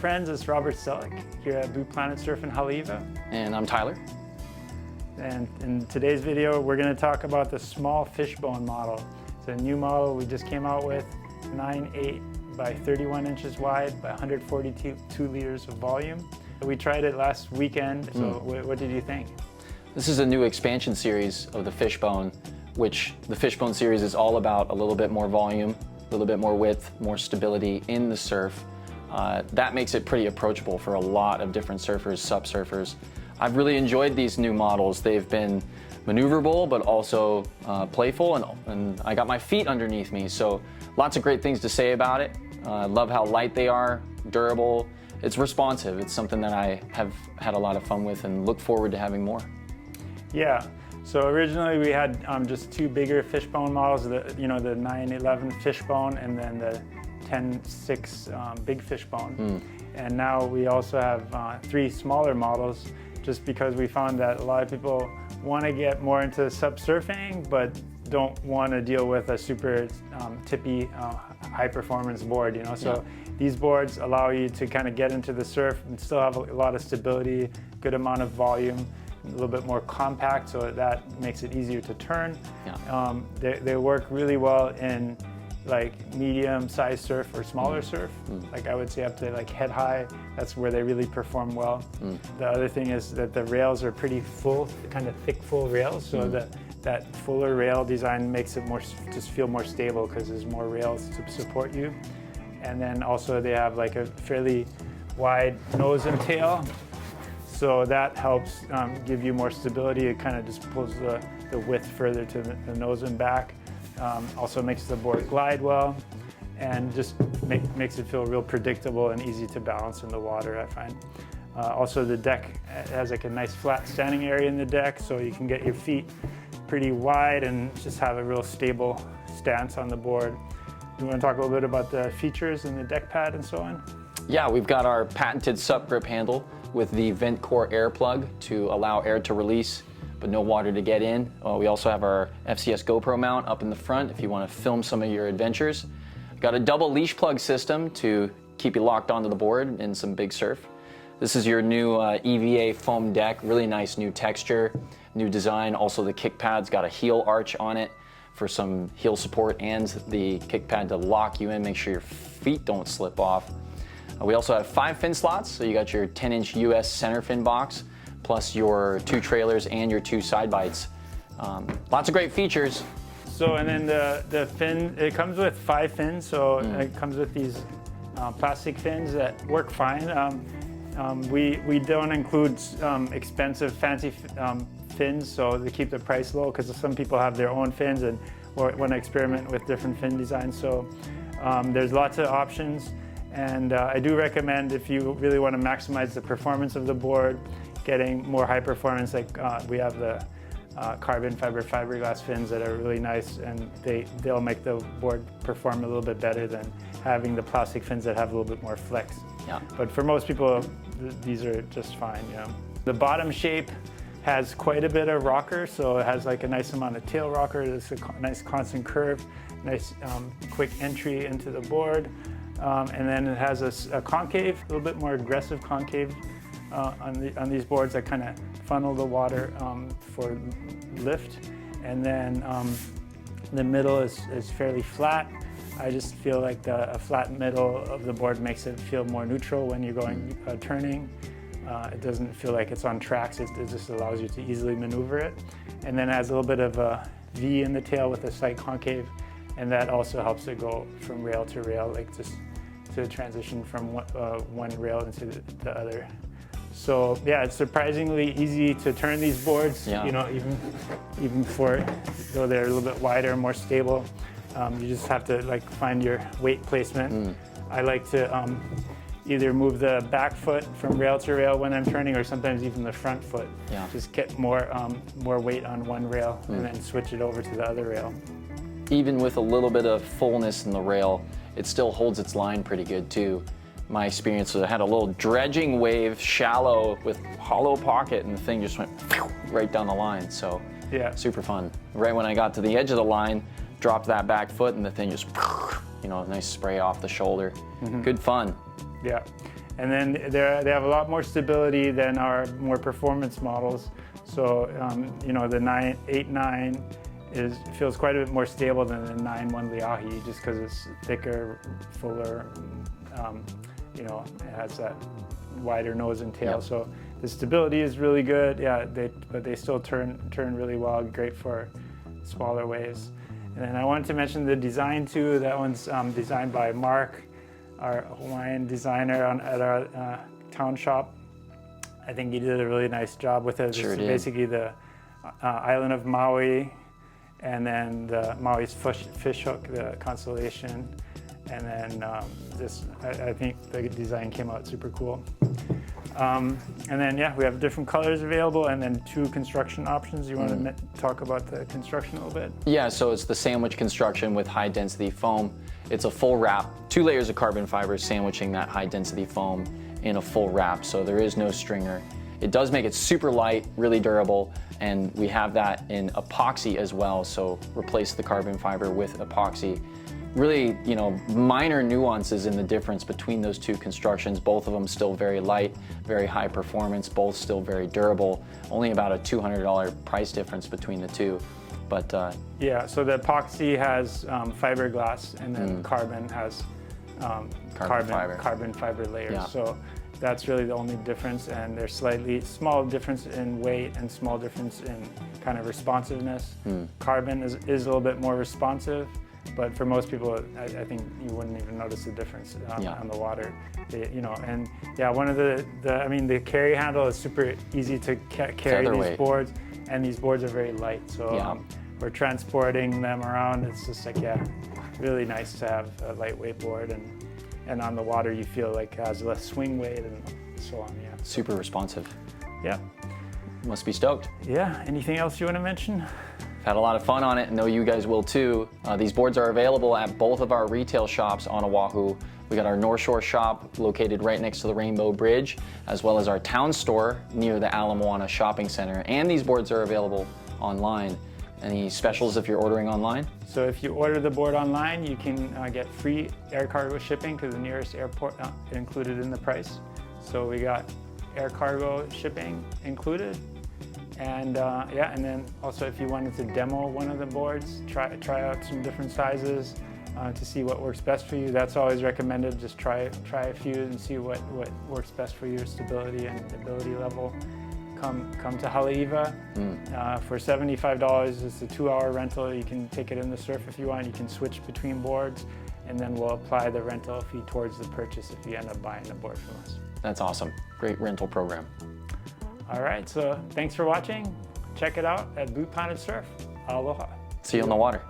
friends, it's Robert Stehlik here at Blue Planet Surf in Haleiwa. And I'm Tyler. And in today's video, we're going to talk about the small fishbone model. It's a new model we just came out with, 9.8 by 31 inches wide by 142 liters of volume. We tried it last weekend, so what did you think? This is a new expansion series of the fishbone, which the fishbone series is all about a little bit more volume, a little bit more width, more stability in the surf. That makes it pretty approachable for a lot of different surfers, SUP surfers. I've really enjoyed these new models. They've been maneuverable, but also playful, and I got my feet underneath me, so lots of great things to say about it. I love how light they are, durable. It's responsive. It's something that I have had a lot of fun with and look forward to having more. Yeah, so originally we had just two bigger fishbone models, the 911 fishbone and then the 10.6 big fishbone. And now we also have three smaller models, just because we found that a lot of people want to get more into SUP surfing, but don't want to deal with a super tippy, high performance board, So these boards allow you to kind of get into the surf and still have a lot of stability, good amount of volume, a little bit more compact, so that makes it easier to turn. They work really well in like medium-sized surf or smaller surf. Like I would say up to like head high, that's where they really perform well. The other thing is that the rails are pretty full, kind of thick, full rails, so that fuller rail design makes it just feel more stable because there's more rails to support you. And then also they have like a fairly wide nose and tail, so that helps give you more stability. It kind of just pulls the width further to the nose and back. Also makes the board glide well, and just makes it feel real predictable and easy to balance in the water, I find. Also the deck has like a nice flat standing area in the deck, so you can get your feet pretty wide and just have a real stable stance on the board. You want to talk a little bit about the features in the deck pad and so on? Yeah, we've got our patented SUP grip handle with the vent core air plug to allow air to release but no water to get in. We also have our FCS GoPro mount up in the front if you want to film some of your adventures. Got a double leash plug system to keep you locked onto the board in some big surf. This is your new EVA foam deck, really nice new texture, new design. Also the kick pad's got a heel arch on it for some heel support and the kick pad to lock you in, make sure your feet don't slip off. We also have 5 fin slots, so you got your 10-inch US center fin box, plus your 2 trailers and your 2 side bites. Lots of great features. So, and then the fin, it comes with 5 fins, so it comes with these plastic fins that work fine. We don't include expensive, fancy fins, so to keep the price low, because some people have their own fins and or want to experiment with different fin designs. So there's lots of options, and I do recommend, if you really want to maximize the performance of the board, getting more high performance, like we have the carbon fiberglass fins that are really nice, and they'll make the board perform a little bit better than having the plastic fins that have a little bit more flex. But for most people, these are just fine. The bottom shape has quite a bit of rocker, so it has like a nice amount of tail rocker. There's a nice constant curve, nice quick entry into the board, and then it has a concave, a little bit more aggressive concave on these boards that kind of funnel the water for lift. And then the middle is fairly flat. I just feel like a flat middle of the board makes it feel more neutral when you're going turning. It doesn't feel like it's on tracks, it just allows you to easily maneuver it. And then it has a little bit of a V in the tail with a slight concave, and that also helps it go from rail to rail, like just to transition from one rail into the other. So yeah, it's surprisingly easy to turn these boards, even for, though they're a little bit wider and more stable. You just have to like find your weight placement. I like to either move the back foot from rail to rail when I'm turning, or sometimes even the front foot. Just get more weight on one rail and then switch it over to the other rail. Even with a little bit of fullness in the rail, it still holds its line pretty good too. My experience was I had a little dredging wave, shallow with hollow pocket, and the thing just went right down the line. So super fun. Right when I got to the edge of the line, dropped that back foot, and the thing just, nice spray off the shoulder. Good fun. Yeah, And then they have a lot more stability than our more performance models. So, you know, the 8.9 feels quite a bit more stable than the 9.1 Leahi, just because it's thicker, fuller, you know, it has that wider nose and tail. Yep. So the stability is really good. Yeah, but they still turn really well, great for smaller waves. And then I wanted to mention the design too. That one's designed by Mark, our Hawaiian designer at our town shop. I think he did a really nice job with it. Sure It's did. basically the island of Maui, and then Maui's fish hook, the constellation. And then I think the design came out super cool. And then, yeah, we have different colors available, and then 2 construction options. You want to talk about the construction a little bit? Yeah, so it's the sandwich construction with high density foam. It's a full wrap, 2 layers of carbon fiber sandwiching that high density foam in a full wrap, so there is no stringer. It does make it super light, really durable, and we have that in epoxy as well, so replace the carbon fiber with epoxy. Really, you know, minor nuances in the difference between those 2 constructions. Both of them still very light, very high performance, both still very durable. Only about a $200 price difference between the 2. But yeah, so the epoxy has fiberglass, and then carbon has carbon fiber layers. Yeah. So that's really the only difference, and there's slightly small difference in weight and small difference in kind of responsiveness. Carbon is a little bit more responsive, but for most people, I think you wouldn't even notice the difference on the water. You know, and yeah, one of I mean, the carry handle is super easy to carry these boards, and these boards are very light. So we're transporting them around. It's just like, yeah, really nice to have a lightweight board, and on the water you feel like it has less swing weight and so on. Yeah. super responsive. Yeah. Must be stoked. Yeah. Anything else you want to mention? Had a lot of fun on it, and know you guys will too. These boards are available at both of our retail shops on Oahu. We got our North Shore shop located right next to the Rainbow Bridge, as well as our town store near the Ala Moana Shopping Center. And these boards are available online. Any specials if you're ordering online? So if you order the board online, you can get free air cargo shipping to the nearest airport included in the price. So we got air cargo shipping included. And yeah, and then also if you wanted to demo one of the boards, try out some different sizes to see what works best for you. That's always recommended. Just try a few and see what works best for your stability and ability level. Come to Haleiwa for $75. It's a 2-hour rental. You can take it in the surf if you want. You can switch between boards, and then we'll apply the rental fee towards the purchase if you end up buying the board from us. That's awesome. Great rental program. All right, so thanks for watching. Check it out at Up Paddle Surf. Aloha. See you on the water.